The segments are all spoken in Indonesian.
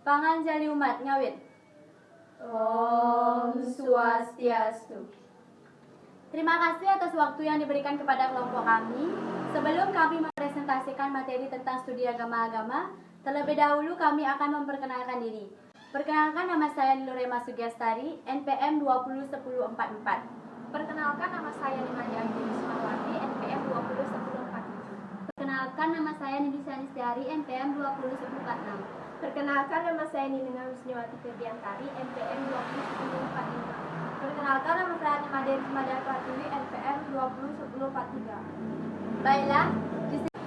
Panganjali umat ngawit. Om Swastiastu. Terima kasih atas waktu yang diberikan kepada kelompok kami. Sebelum kami mempresentasikan materi tentang studi agama-agama, terlebih dahulu kami akan memperkenalkan diri. Perkenalkan, nama saya Nilurema Sugiastari, NPM 201044. Perkenalkan, nama saya Nimadianti Wismawati, NPM 201047. Perkenalkan, nama saya Nidisa Nistiari, NPM 201046. Perkenalkan, nama saya Nilina Wisniwati Febiantari, NPM 201045. Perkenalkan, nama saya Nimadeni Madapatuli, NPM 201043. Baiklah,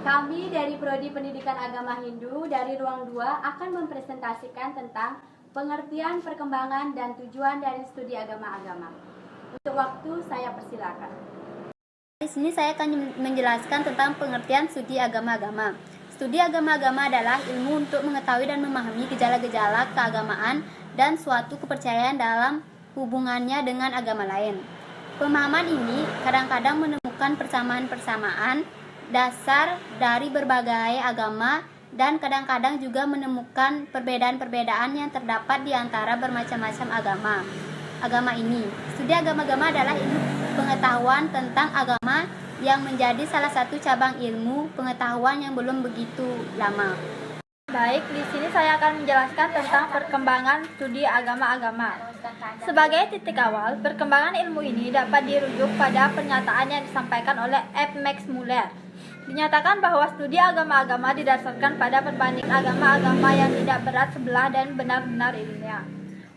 kami dari Prodi Pendidikan Agama Hindu dari Ruang 2 akan mempresentasikan tentang pengertian, perkembangan, dan tujuan dari studi agama-agama. Untuk waktu, saya persilakan. Di sini saya akan menjelaskan tentang pengertian studi agama-agama. Studi agama-agama adalah ilmu untuk mengetahui dan memahami gejala-gejala keagamaan dan suatu kepercayaan dalam hubungannya dengan agama lain. Pemahaman ini kadang-kadang menemukan persamaan-persamaan dasar dari berbagai agama dan kadang-kadang juga menemukan perbedaan-perbedaan yang terdapat di antara bermacam-macam agama ini. Studi agama-agama adalah ilmu pengetahuan tentang agama yang menjadi salah satu cabang ilmu pengetahuan yang belum begitu lama. Baik, di sini saya akan menjelaskan tentang perkembangan studi agama-agama. Sebagai titik awal, perkembangan ilmu ini dapat dirujuk pada pernyataan yang disampaikan oleh F. Max Muller. Dinyatakan bahwa studi agama-agama didasarkan pada perbandingan agama-agama yang tidak berat sebelah dan benar-benar ilmiah.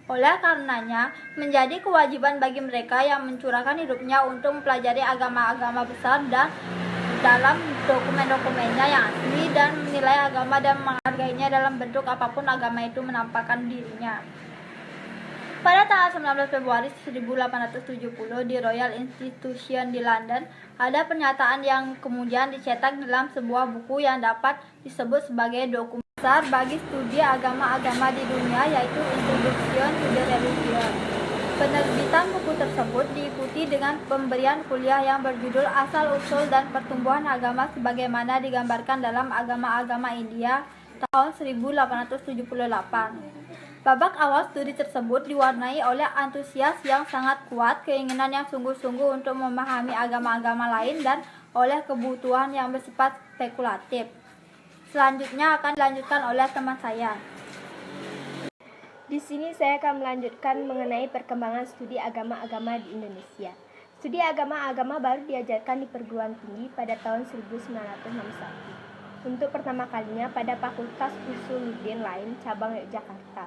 Oleh karenanya, menjadi kewajiban bagi mereka yang mencurahkan hidupnya untuk mempelajari agama-agama besar dan dalam dokumen-dokumennya yang asli dan menilai agama dan menghargainya dalam bentuk apapun agama itu menampakkan dirinya. Pada tanggal 19 Februari 1870 di Royal Institution di London, ada pernyataan yang kemudian dicetak dalam sebuah buku yang dapat disebut sebagai dokumen besar bagi studi agama-agama di dunia, yaitu Introduction to the Religion. Penerbitan buku tersebut diikuti dengan pemberian kuliah yang berjudul Asal-usul dan Pertumbuhan Agama sebagaimana digambarkan dalam Agama-agama India tahun 1878. Babak awal studi tersebut diwarnai oleh antusias yang sangat kuat, keinginan yang sungguh-sungguh untuk memahami agama-agama lain, dan oleh kebutuhan yang bersifat spekulatif. Selanjutnya akan dilanjutkan oleh teman saya. Di sini saya akan melanjutkan mengenai perkembangan studi agama-agama di Indonesia. Studi agama-agama baru diajarkan di perguruan tinggi pada tahun 1961. Untuk pertama kalinya pada Fakultas Usuluddin Lain, cabang Yogyakarta.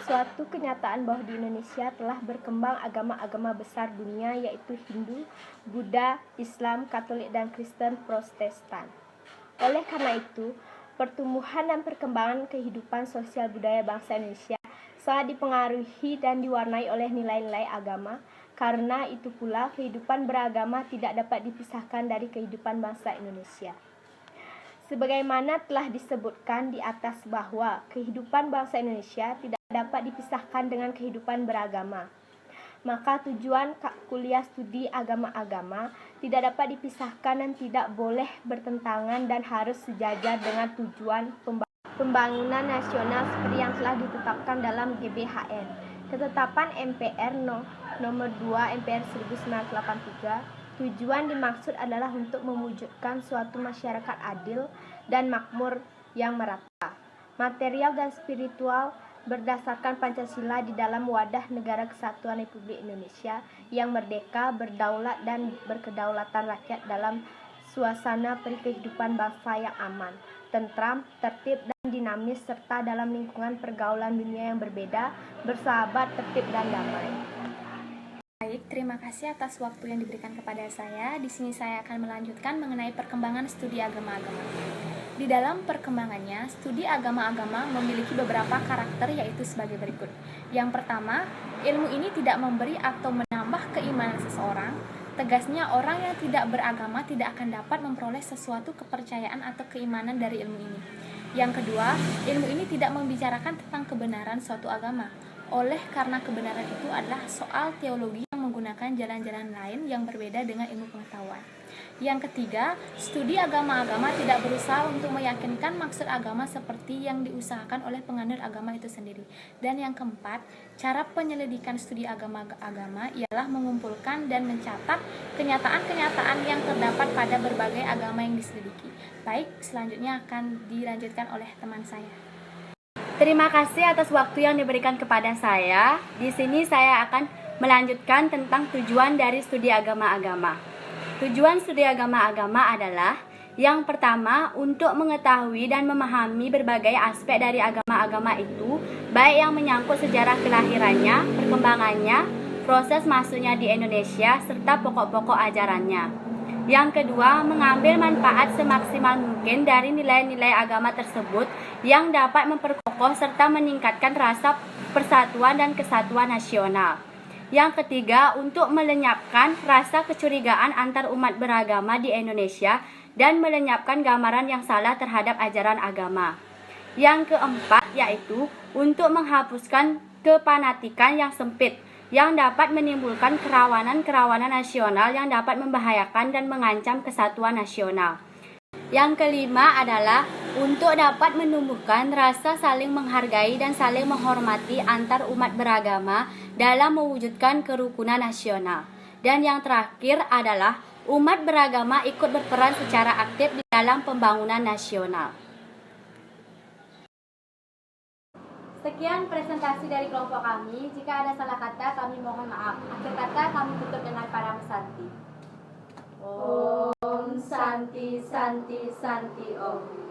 Suatu kenyataan bahwa di Indonesia telah berkembang agama-agama besar dunia, yaitu Hindu, Buddha, Islam, Katolik, dan Kristen Protestan. Oleh karena itu, pertumbuhan dan perkembangan kehidupan sosial budaya bangsa Indonesia sangat dipengaruhi dan diwarnai oleh nilai-nilai agama. Karena itu pula kehidupan beragama tidak dapat dipisahkan dari kehidupan bangsa Indonesia. Sebagaimana telah disebutkan di atas bahwa kehidupan bangsa Indonesia tidak dapat dipisahkan dengan kehidupan beragama, maka tujuan kuliah studi agama-agama tidak dapat dipisahkan dan tidak boleh bertentangan dan harus sejajar dengan tujuan pembangunan nasional seperti yang telah ditetapkan dalam GBHN. Ketetapan MPR nomor 2 MPR 1983, tujuan dimaksud adalah untuk mewujudkan suatu masyarakat adil dan makmur yang merata, material dan spiritual berdasarkan Pancasila di dalam wadah negara kesatuan Republik Indonesia yang merdeka, berdaulat, dan berkedaulatan rakyat dalam suasana kehidupan bangsa yang aman, tentram, tertib, dan dinamis, serta dalam lingkungan pergaulan dunia yang berbeda, bersahabat, tertib, dan damai. Baik, terima kasih atas waktu yang diberikan kepada saya. Di sini saya akan melanjutkan mengenai perkembangan studi agama-agama. Di dalam perkembangannya, studi agama-agama memiliki beberapa karakter, yaitu sebagai berikut. Yang pertama, ilmu ini tidak memberi atau menambah keimanan seseorang. Tegasnya, orang yang tidak beragama tidak akan dapat memperoleh sesuatu kepercayaan atau keimanan dari ilmu ini. Yang kedua, ilmu ini tidak membicarakan tentang kebenaran suatu agama. Oleh karena kebenaran itu adalah soal teologi yang menggunakan jalan-jalan lain yang berbeda dengan ilmu pengetahuan. Yang ketiga, studi agama-agama tidak berusaha untuk meyakinkan maksud agama seperti yang diusahakan oleh penganut agama itu sendiri. Dan yang keempat, cara penyelidikan studi agama-agama ialah mengumpulkan dan mencatat kenyataan-kenyataan yang terdapat pada berbagai agama yang diselidiki. Baik, selanjutnya akan dilanjutkan oleh teman saya. Terima kasih atas waktu yang diberikan kepada saya. Di sini saya akan melanjutkan tentang tujuan dari studi agama-agama. Tujuan studi agama-agama adalah yang pertama, untuk mengetahui dan memahami berbagai aspek dari agama-agama itu, baik yang menyangkut sejarah kelahirannya, perkembangannya, proses masuknya di Indonesia, serta pokok-pokok ajarannya. Yang kedua, mengambil manfaat semaksimal mungkin dari nilai-nilai agama tersebut yang dapat memperkokoh serta meningkatkan rasa persatuan dan kesatuan nasional. Yang ketiga, untuk melenyapkan rasa kecurigaan antar umat beragama di Indonesia dan melenyapkan gambaran yang salah terhadap ajaran agama. Yang keempat, yaitu untuk menghapuskan kepanatikan yang sempit yang dapat menimbulkan kerawanan-kerawanan nasional yang dapat membahayakan dan mengancam kesatuan nasional. Yang kelima adalah untuk dapat menumbuhkan rasa saling menghargai dan saling menghormati antar umat beragama dalam mewujudkan kerukunan nasional. Dan yang terakhir adalah umat beragama ikut berperan secara aktif di dalam pembangunan nasional. Sekian presentasi dari kelompok kami. Jika ada salah kata, kami mohon maaf. Akhir kata, kami tutup dengan Param Santi. Om Santi Santi Santi Om.